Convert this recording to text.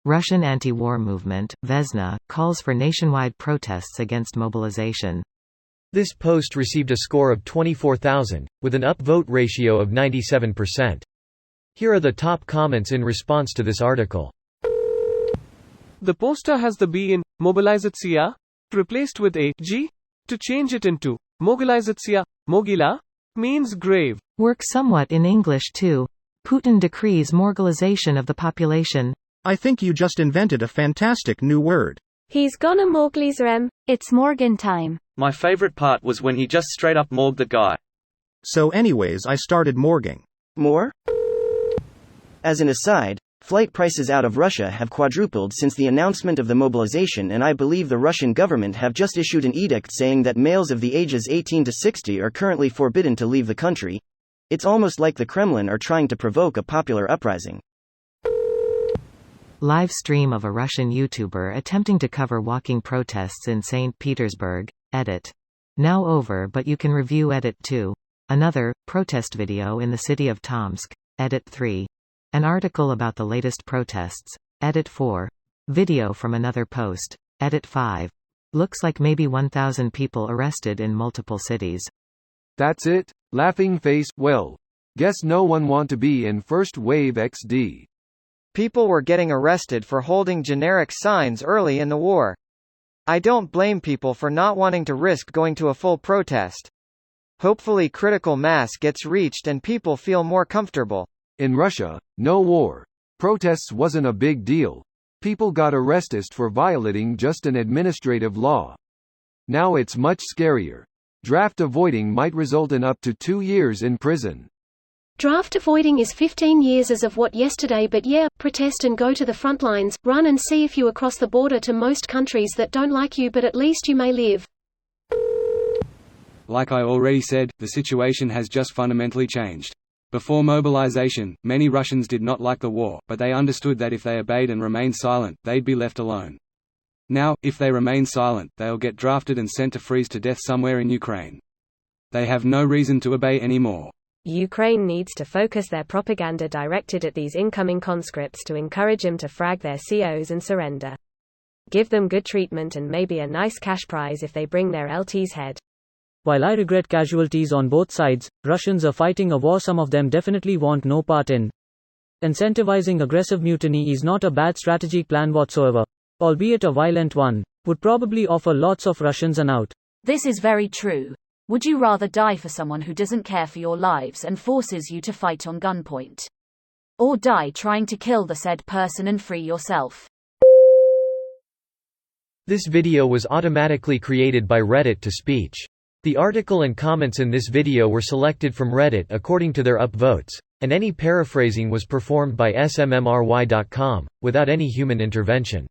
Russian anti-war movement, Vesna, calls for nationwide protests against mobilization. This post received a score of 24,000, with an upvote ratio of 97%. Here are the top comments in response to this article. The poster has the B in mobilizatsiya replaced with a G. To change it into mobilizatsiya, mogila, means grave. Works somewhat in English too. Putin decrees mobilization of the population. I think you just invented a fantastic new word. He's gonna mobilizarem. It's Morgan time. My favorite part was when he just straight up morgued the guy. So anyways, I started morguing. More? As an aside, flight prices out of Russia have quadrupled since the announcement of the mobilization, and I believe the Russian government have just issued an edict saying that males of the ages 18 to 60 are currently forbidden to leave the country. It's almost like the Kremlin are trying to provoke a popular uprising. Live stream of a Russian YouTuber attempting to cover walking protests in St. Petersburg. Edit. Now over, but you can review Edit 2. Another, protest video in the city of Tomsk. Edit 3. An article about the latest protests. Edit 4. Video from another post. Edit 5. Looks like maybe 1,000 people arrested in multiple cities. That's it? Laughing face. Well, guess no one want to be in first wave XD. People were getting arrested for holding generic signs early in the war. I don't blame people for not wanting to risk going to a full protest. Hopefully critical mass gets reached and people feel more comfortable. In Russia, no war. Protests wasn't a big deal. People got arrested for violating just an administrative law. Now it's much scarier. Draft avoiding might result in up to 2 years in prison. Draft avoiding is 15 years as of what yesterday, but yeah, protest and go to the front lines, run and see if you across the border to most countries that don't like you, but at least you may live. Like I already said, the situation has just fundamentally changed. Before mobilization, many Russians did not like the war, but they understood that if they obeyed and remained silent, they'd be left alone. Now, if they remain silent, they'll get drafted and sent to freeze to death somewhere in Ukraine. They have no reason to obey anymore. Ukraine needs to focus their propaganda directed at these incoming conscripts to encourage them to frag their COs and surrender. Give them good treatment and maybe a nice cash prize if they bring their LT's head. While I regret casualties on both sides, Russians are fighting a war some of them definitely want no part in. Incentivizing aggressive mutiny is not a bad strategic plan whatsoever. Albeit a violent one, would probably offer lots of Russians an out. This is very true. Would you rather die for someone who doesn't care for your lives and forces you to fight on gunpoint? Or die trying to kill the said person and free yourself? This video was automatically created by Reddit to speech. The article and comments in this video were selected from Reddit according to their upvotes, and any paraphrasing was performed by smmry.com, without any human intervention.